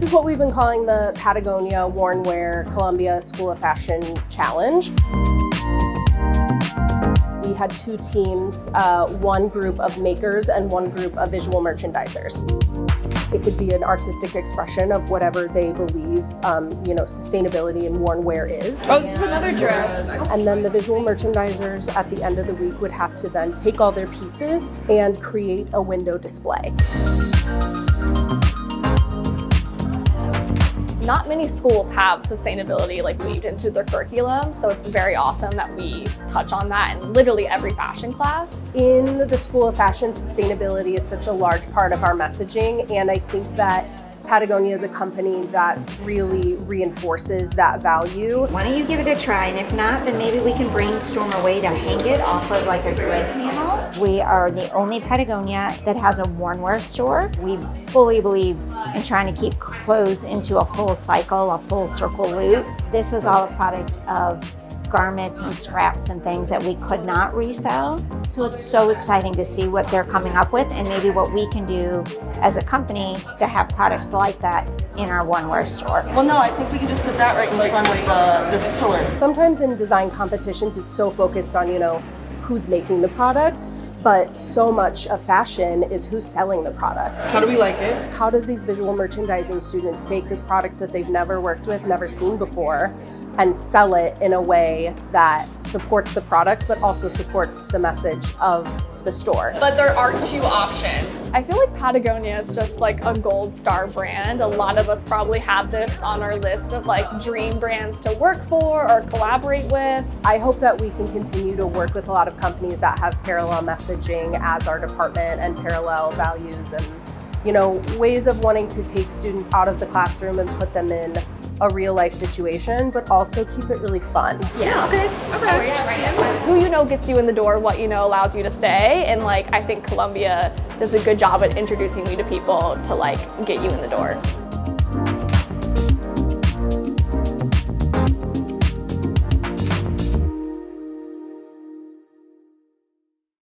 is what we've been calling the Patagonia Worn Wear Columbia School of Fashion Challenge. We had two teams, one group of makers and one group of visual merchandisers. It could be an artistic expression of whatever they believe, sustainability and worn wear is. Oh, this is another dress. And then the visual merchandisers at the end of the week would have to then take all their pieces and create a window display. Not many schools have sustainability like weaved into their curriculum, so it's very awesome that we touch on that in literally every fashion class. In the School of Fashion, sustainability is such a large part of our messaging, and I think that Patagonia is a company that really reinforces that value. Why don't you give it a try, and if not, then maybe we can brainstorm a way to hang it off of like a grid panel. We are the only Patagonia that has a worn wear store. We fully believe in trying to keep clothes into a full cycle, a full circle loop. This is all a product of garments and scraps and things that we could not resell. So it's so exciting to see what they're coming up with and maybe what we can do as a company to have products like that in our worn wear store. Well, no, I think we can just put that right in front of this pillar. Sometimes in design competitions, it's so focused on, who's making the product, but so much of fashion is who's selling the product. How do we like it? How do these visual merchandising students take this product that they've never worked with, never seen before, and sell it in a way that supports the product, but also supports the message of the store? But there are two options. I feel like Patagonia is just like a gold star brand. A lot of us probably have this on our list of like dream brands to work for or collaborate with. I hope that we can continue to work with a lot of companies that have parallel messaging as our department and parallel values and ways of wanting to take students out of the classroom and put them in a real life situation, but also keep it really fun. Yeah, okay. Who gets you in the door, what allows you to stay, and I think Columbia does a good job at introducing you to people to get you in the door.